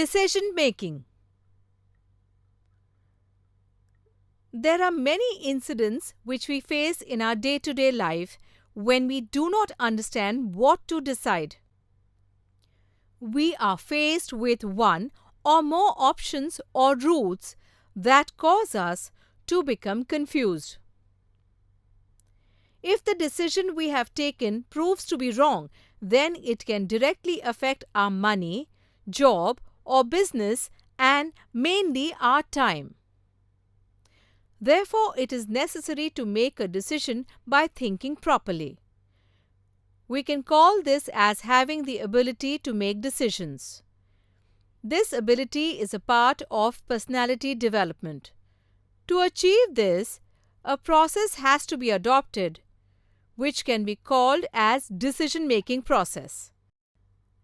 Decision making. There are many incidents which we face in our day-to-day life when we do not understand what to decide. We are faced with one or more options or routes that cause us to become confused. If the decision we have taken proves to be wrong, then it can directly affect our money, job, or business, and mainly our time. Therefore, it is necessary to make a decision by thinking properly. We can call this as having the ability to make decisions. This ability is a part of personality development. To achieve this, a process has to be adopted, which can be called as decision-making process.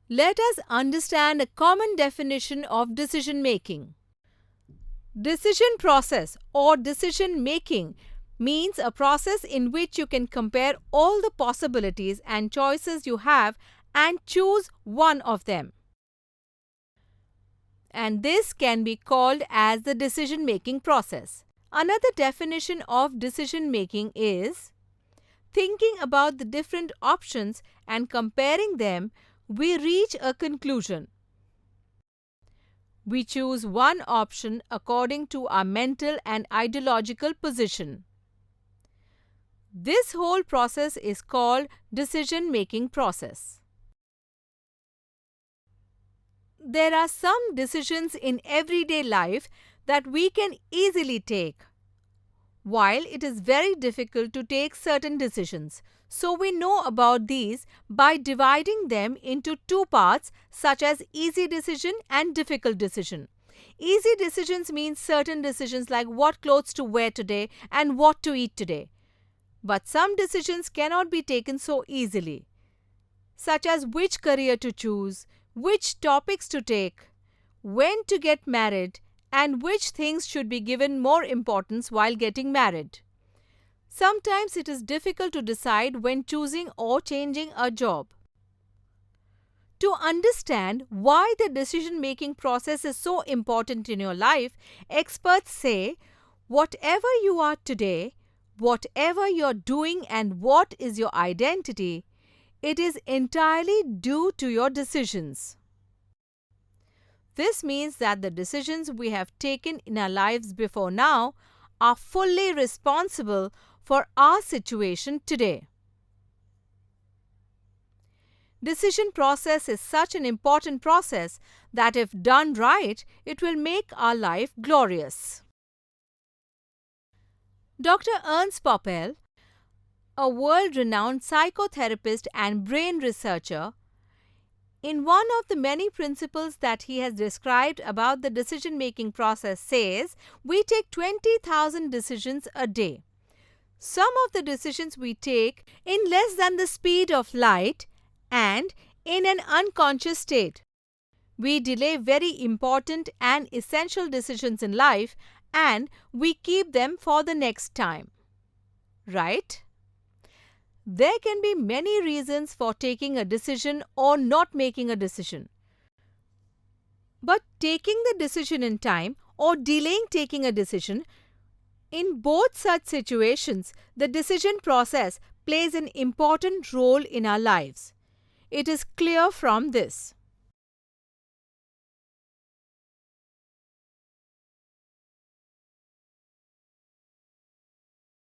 Let us understand a common definition of decision-making. Decision process or decision-making means a process in which you can compare all the possibilities and choices you have and choose one of them. And this can be called as the decision-making process. Another definition of decision-making is thinking about the different options and comparing them, we reach a conclusion. We choose one option according to our mental and ideological position. This whole process is called decision-making process. There are some decisions in everyday life that we can easily take, while it is very difficult to take certain decisions. So we know about these by dividing them into two parts, such as easy decision and difficult decision. Easy decisions mean certain decisions like what clothes to wear today and what to eat today. But some decisions cannot be taken so easily, such as which career to choose, which topics to take, when to get married, and which things should be given more importance while getting married. Sometimes it is difficult to decide when choosing or changing a job. To understand why the decision-making process is so important in your life, experts say, whatever you are today, whatever you're doing and what is your identity, it is entirely due to your decisions. This means that the decisions we have taken in our lives before now are fully responsible for our situation today. Decision process is such an important process that if done right, it will make our life glorious. Dr. Ernst Poppel, a world-renowned psychotherapist and brain researcher, in one of the many principles that he has described about the decision-making process says, we take 20,000 decisions a day. Some of the decisions we take in less than the speed of light and in an unconscious state. We delay very important and essential decisions in life and we keep them for the next time. Right? There can be many reasons for taking a decision or not making a decision. But taking the decision in time or delaying taking a decision, in both such situations, the decision process plays an important role in our lives. It is clear from this.